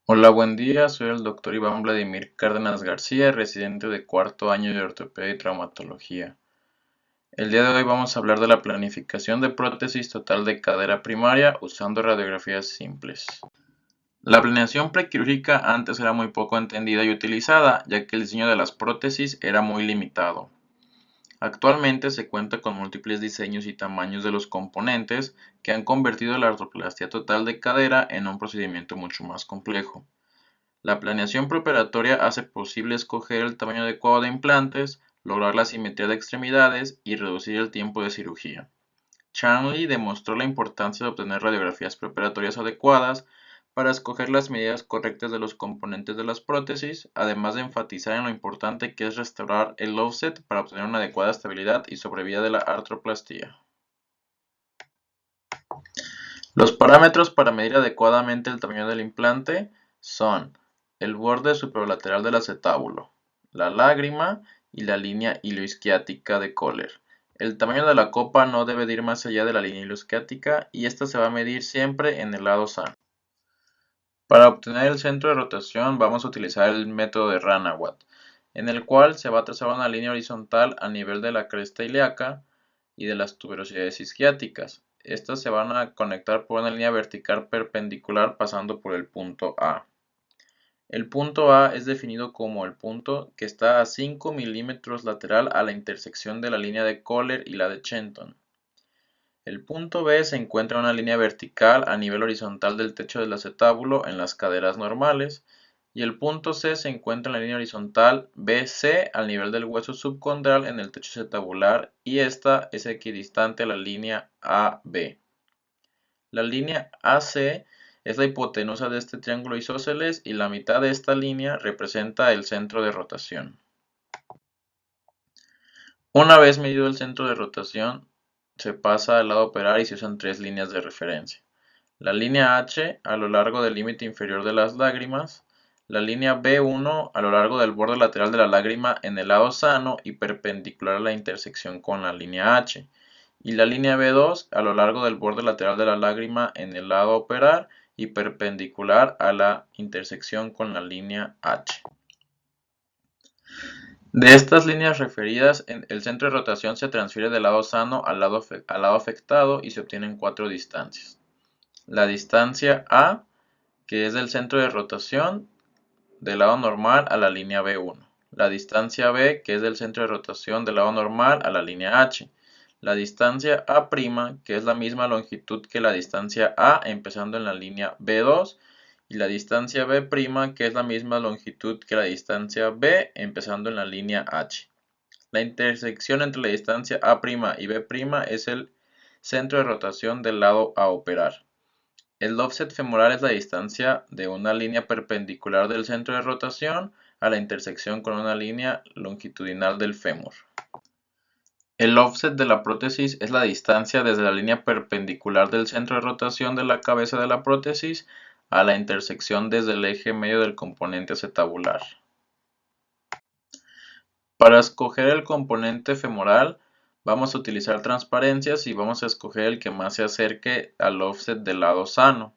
Hola, buen día. Soy el doctor Iván Vladimir Cárdenas García, residente de cuarto año de ortopedia y traumatología. El día de hoy vamos a hablar de la planificación de prótesis total de cadera primaria usando radiografías simples. La planeación prequirúrgica antes era muy poco entendida y utilizada, ya que el diseño de las prótesis era muy limitado. Actualmente se cuenta con múltiples diseños y tamaños de los componentes que han convertido la artroplastia total de cadera en un procedimiento mucho más complejo. La planeación preoperatoria hace posible escoger el tamaño adecuado de implantes, lograr la simetría de extremidades y reducir el tiempo de cirugía. Charnley demostró la importancia de obtener radiografías preoperatorias adecuadas para escoger las medidas correctas de los componentes de las prótesis, además de enfatizar en lo importante que es restaurar el offset para obtener una adecuada estabilidad y sobrevida de la artroplastía. Los parámetros para medir adecuadamente el tamaño del implante son el borde superolateral del acetábulo, la lágrima y la línea ileoisquiática de Kohler. El tamaño de la copa no debe de ir más allá de la línea ileoisquiática y esta se va a medir siempre en el lado sano. Para obtener el centro de rotación vamos a utilizar el método de Ranawat, en el cual se va a trazar una línea horizontal a nivel de la cresta ilíaca y de las tuberosidades isquiáticas. Estas se van a conectar por una línea vertical perpendicular pasando por el punto A. El punto A es definido como el punto que está a 5 milímetros lateral a la intersección de la línea de Kohler y la de Shenton. El punto B se encuentra en una línea vertical a nivel horizontal del techo del acetábulo en las caderas normales, y el punto C se encuentra en la línea horizontal BC al nivel del hueso subcondral en el techo acetabular, y esta es equidistante a la línea AB. La línea AC es la hipotenusa de este triángulo isósceles y la mitad de esta línea representa el centro de rotación. Una vez medido el centro de rotación, se pasa al lado a operar y se usan tres líneas de referencia. La línea H a lo largo del límite inferior de las lágrimas, la línea B1 a lo largo del borde lateral de la lágrima en el lado sano y perpendicular a la intersección con la línea H, y la línea B2 a lo largo del borde lateral de la lágrima en el lado a operar y perpendicular a la intersección con la línea H. De estas líneas referidas, el centro de rotación se transfiere del lado sano al lado afectado y se obtienen cuatro distancias. La distancia A, que es del centro de rotación del lado normal a la línea B1. La distancia B, que es del centro de rotación del lado normal a la línea H. La distancia A', que es la misma longitud que la distancia A empezando en la línea B2. Y la distancia B', que es la misma longitud que la distancia B empezando en la línea H. La intersección entre la distancia A' y B' es el centro de rotación del lado a operar. El offset femoral es la distancia de una línea perpendicular del centro de rotación a la intersección con una línea longitudinal del fémur. El offset de la prótesis es la distancia desde la línea perpendicular del centro de rotación de la cabeza de la prótesis a la intersección desde el eje medio del componente acetabular. Para escoger el componente femoral, vamos a utilizar transparencias y vamos a escoger el que más se acerque al offset del lado sano.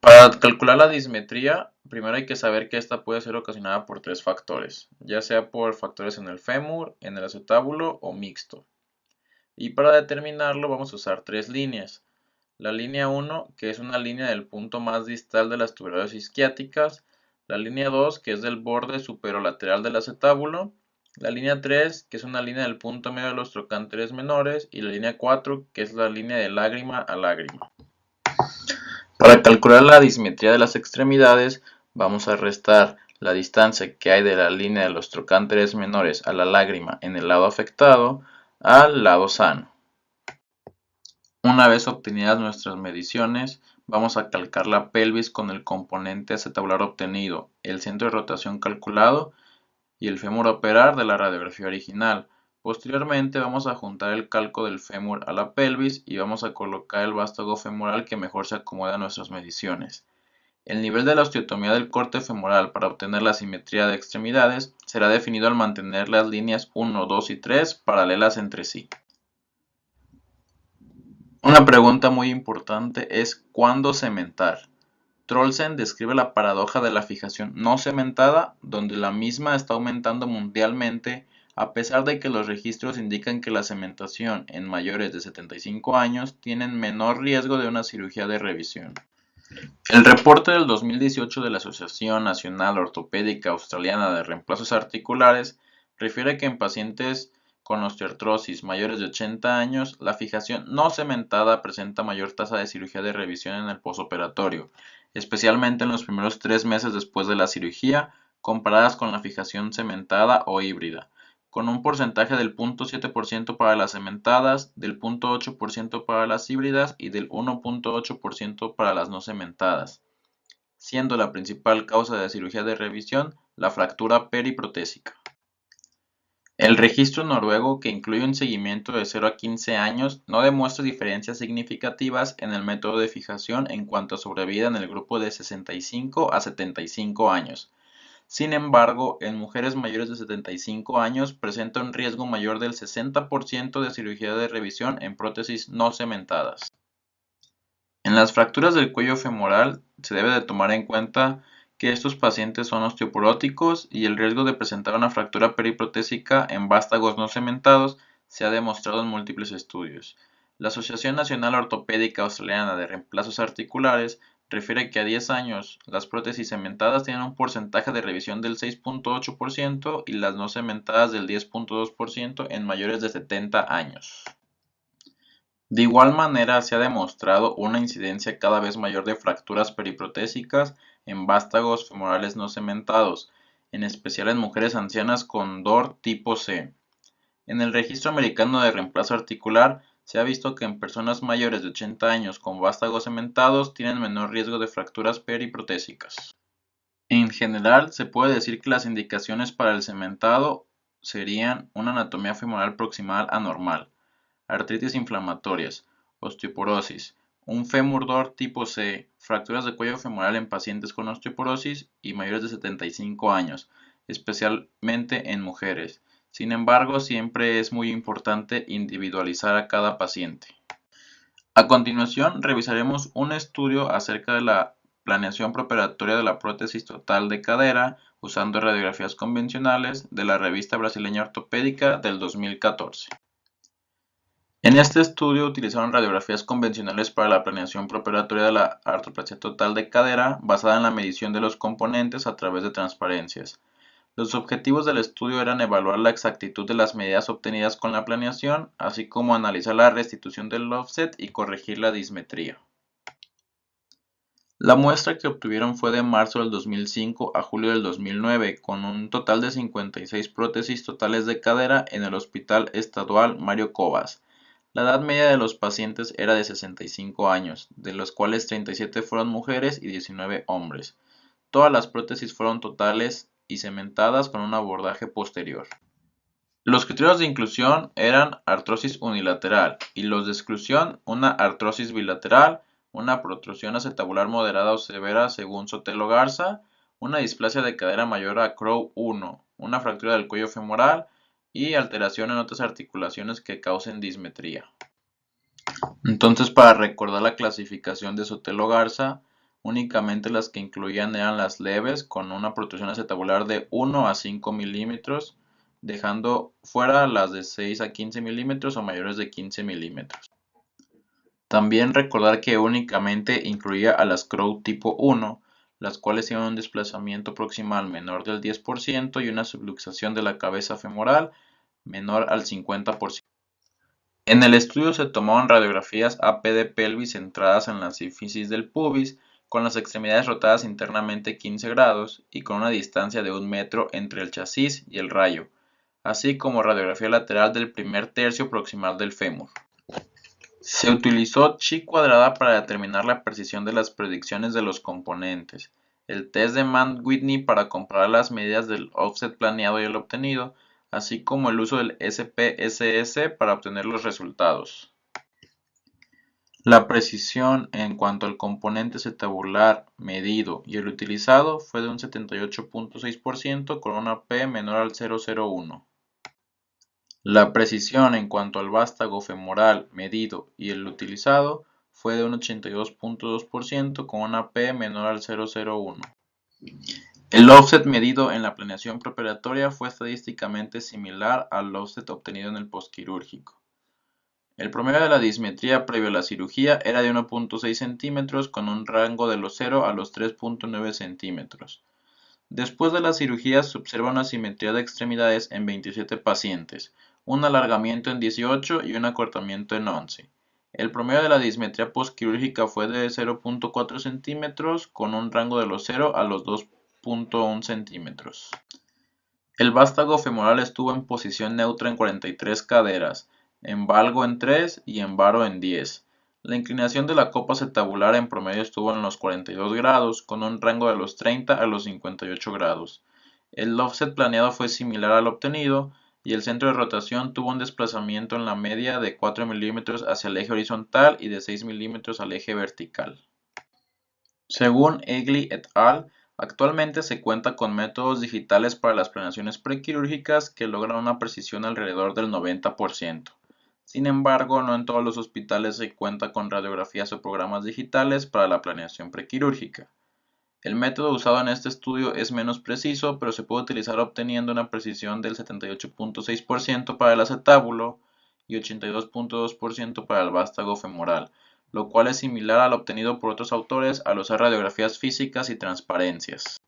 Para calcular la dismetría, primero hay que saber que esta puede ser ocasionada por tres factores, ya sea por factores en el fémur, en el acetábulo o mixto. Y para determinarlo vamos a usar tres líneas. La línea 1, que es una línea del punto más distal de las tuberosidades isquiáticas, la línea 2, que es del borde superolateral del acetábulo, la línea 3, que es una línea del punto medio de los trocánteres menores, y la línea 4, que es la línea de lágrima a lágrima. Para calcular la dismetría de las extremidades, vamos a restar la distancia que hay de la línea de los trocánteres menores a la lágrima en el lado afectado al lado sano. Una vez obtenidas nuestras mediciones, vamos a calcar la pelvis con el componente acetabular obtenido, el centro de rotación calculado y el fémur a operar de la radiografía original. Posteriormente vamos a juntar el calco del fémur a la pelvis y vamos a colocar el vástago femoral que mejor se acomoda a nuestras mediciones. El nivel de la osteotomía del corte femoral para obtener la simetría de extremidades será definido al mantener las líneas 1, 2 y 3 paralelas entre sí. Una pregunta muy importante es ¿cuándo cementar? Trollsen describe la paradoja de la fijación no cementada, donde la misma está aumentando mundialmente a pesar de que los registros indican que la cementación en mayores de 75 años tienen menor riesgo de una cirugía de revisión. El reporte del 2018 de la Asociación Nacional Ortopédica Australiana de Reemplazos Articulares refiere que en pacientes con osteoartrosis mayores de 80 años, la fijación no cementada presenta mayor tasa de cirugía de revisión en el posoperatorio, especialmente en los primeros 3 meses después de la cirugía, comparadas con la fijación cementada o híbrida, con un porcentaje del 0.7% para las cementadas, del 0.8% para las híbridas y del 1.8% para las no cementadas, siendo la principal causa de cirugía de revisión la fractura periprotésica. El registro noruego, que incluye un seguimiento de 0 a 15 años, no demuestra diferencias significativas en el método de fijación en cuanto a sobrevida en el grupo de 65 a 75 años. Sin embargo, en mujeres mayores de 75 años presenta un riesgo mayor del 60% de cirugía de revisión en prótesis no cementadas. En las fracturas del cuello femoral se debe de tomar en cuenta que estos pacientes son osteoporóticos y el riesgo de presentar una fractura periprotésica en vástagos no cementados se ha demostrado en múltiples estudios. La Asociación Nacional Ortopédica Australiana de Reemplazos Articulares refiere que a 10 años las prótesis cementadas tienen un porcentaje de revisión del 6.8% y las no cementadas del 10.2% en mayores de 70 años. De igual manera, se ha demostrado una incidencia cada vez mayor de fracturas periprotésicas en vástagos femorales no cementados, en especial en mujeres ancianas con DOR tipo C. En el Registro Americano de Reemplazo Articular, se ha visto que en personas mayores de 80 años con vástagos cementados tienen menor riesgo de fracturas periprotésicas. En general, se puede decir que las indicaciones para el cementado serían una anatomía femoral proximal anormal, artritis inflamatorias, osteoporosis, un fémur DOR tipo C, fracturas de cuello femoral en pacientes con osteoporosis y mayores de 75 años, especialmente en mujeres. Sin embargo, siempre es muy importante individualizar a cada paciente. A continuación, revisaremos un estudio acerca de la planeación preoperatoria de la prótesis total de cadera usando radiografías convencionales de la Revista Brasileña Ortopédica del 2014. En este estudio utilizaron radiografías convencionales para la planeación preoperatoria de la artroplasia total de cadera basada en la medición de los componentes a través de transparencias. Los objetivos del estudio eran evaluar la exactitud de las medidas obtenidas con la planeación, así como analizar la restitución del offset y corregir la dismetría. La muestra que obtuvieron fue de marzo del 2005 a julio del 2009, con un total de 56 prótesis totales de cadera en el Hospital Estadual Mario Covas. La edad media de los pacientes era de 65 años, de los cuales 37 fueron mujeres y 19 hombres. Todas las prótesis fueron totales y cementadas con un abordaje posterior. Los criterios de inclusión eran artrosis unilateral y los de exclusión una artrosis bilateral, una protrusión acetabular moderada o severa según Sotelo Garza, una displasia de cadera mayor a Crowe 1, una fractura del cuello femoral y alteración en otras articulaciones que causen dismetría. Entonces, para recordar la clasificación de Sotelo Garza, únicamente las que incluían eran las leves con una protrusión acetabular de 1 a 5 milímetros, dejando fuera las de 6 a 15 milímetros o mayores de 15 milímetros. También recordar que únicamente incluía a las Crowe tipo 1, las cuales tienen un desplazamiento proximal menor del 10% y una subluxación de la cabeza femoral menor al 50%. En el estudio se tomaron radiografías AP de pelvis centradas en la sínfisis del pubis, con las extremidades rotadas internamente 15 grados y con una distancia de 1 metro entre el chasis y el rayo, así como radiografía lateral del primer tercio proximal del fémur. Se utilizó chi cuadrada para determinar la precisión de las predicciones de los componentes, el test de Mann-Whitney para comparar las medidas del offset planeado y el obtenido, así como el uso del SPSS para obtener los resultados. La precisión en cuanto al componente acetabular medido y el utilizado fue de un 78.6% con una P menor al 0.01. La precisión en cuanto al vástago femoral medido y el utilizado fue de un 82.2% con una P menor al 0,01. El offset medido en la planeación preoperatoria fue estadísticamente similar al offset obtenido en el postquirúrgico. El promedio de la dismetría previo a la cirugía era de 1.6 centímetros con un rango de los 0 a los 3.9 centímetros. Después de la cirugía se observa una simetría de extremidades en 27 pacientes, un alargamiento en 18 y un acortamiento en 11. El promedio de la dismetría postquirúrgica fue de 0.4 centímetros con un rango de los 0 a los 2.1 centímetros. El vástago femoral estuvo en posición neutra en 43 caderas, en valgo en 3 y en varo en 10. La inclinación de la copa acetabular en promedio estuvo en los 42 grados, con un rango de los 30 a los 58 grados. El offset planeado fue similar al obtenido, y el centro de rotación tuvo un desplazamiento en la media de 4 milímetros hacia el eje horizontal y de 6 milímetros al eje vertical. Según Egli et al., actualmente se cuenta con métodos digitales para las planeaciones prequirúrgicas que logran una precisión alrededor del 90%. Sin embargo, no en todos los hospitales se cuenta con radiografías o programas digitales para la planeación prequirúrgica. El método usado en este estudio es menos preciso, pero se puede utilizar obteniendo una precisión del 78.6% para el acetábulo y 82.2% para el vástago femoral, lo cual es similar al obtenido por otros autores al usar radiografías físicas y transparencias.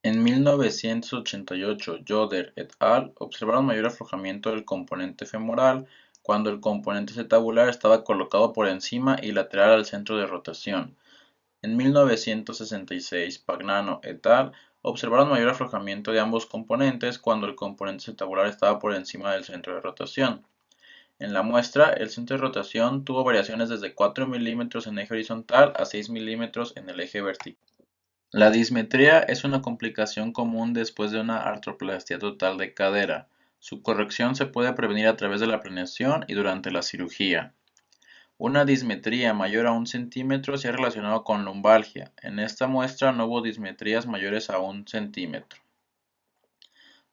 En 1988, Yoder et al. Observaron mayor aflojamiento del componente femoral cuando el componente acetabular estaba colocado por encima y lateral al centro de rotación. En 1966, Pagnano et al. Observaron mayor aflojamiento de ambos componentes cuando el componente acetabular estaba por encima del centro de rotación. En la muestra, el centro de rotación tuvo variaciones desde 4 milímetros en eje horizontal a 6 milímetros en el eje vertical. La dismetría es una complicación común después de una artroplastia total de cadera. Su corrección se puede prevenir a través de la planeación y durante la cirugía. Una dismetría mayor a 1 centímetro se ha relacionado con lumbalgia. En esta muestra no hubo dismetrías mayores a 1 centímetro.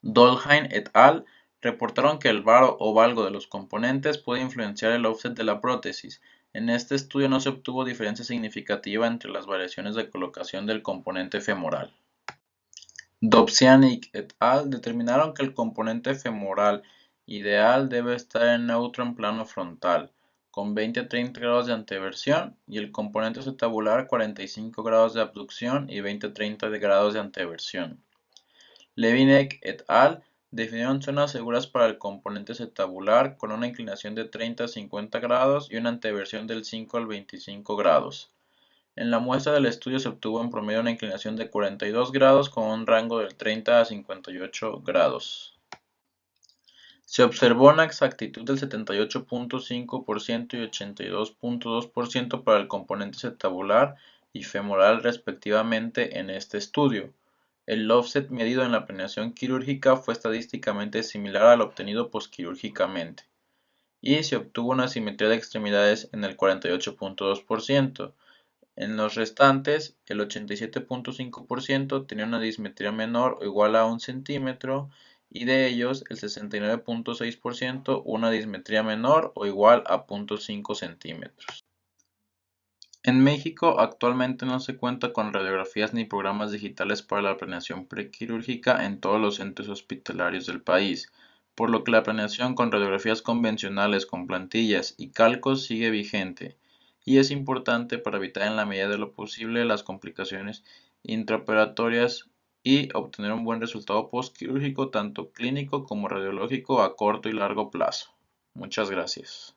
Dolheim et al. Reportaron que el varo o valgo de los componentes puede influenciar el offset de la prótesis. En este estudio no se obtuvo diferencia significativa entre las variaciones de colocación del componente femoral. Dobzianik et al. Determinaron que el componente femoral ideal debe estar en neutro en plano frontal, con 20 a 30 grados de anteversión, y el componente acetabular 45 grados de abducción y 20 a 30 grados de anteversión. Levinek et al. Definieron zonas seguras para el componente acetabular con una inclinación de 30 a 50 grados y una anteversión del 5 al 25 grados. En la muestra del estudio se obtuvo en promedio una inclinación de 42 grados con un rango del 30 a 58 grados. Se observó una exactitud del 78.5% y 82.2% para el componente acetabular y femoral respectivamente en este estudio. El offset medido en la planeación quirúrgica fue estadísticamente similar al obtenido postquirúrgicamente, y se obtuvo una simetría de extremidades en el 48.2%. En los restantes, el 87.5% tenía una dismetría menor o igual a 1 centímetro, y de ellos el 69.6% una dismetría menor o igual a 0.5 centímetros. En México actualmente no se cuenta con radiografías ni programas digitales para la planeación prequirúrgica en todos los centros hospitalarios del país, por lo que la planeación con radiografías convencionales con plantillas y calcos sigue vigente, y es importante para evitar en la medida de lo posible las complicaciones intraoperatorias y obtener un buen resultado postquirúrgico tanto clínico como radiológico a corto y largo plazo. Muchas gracias.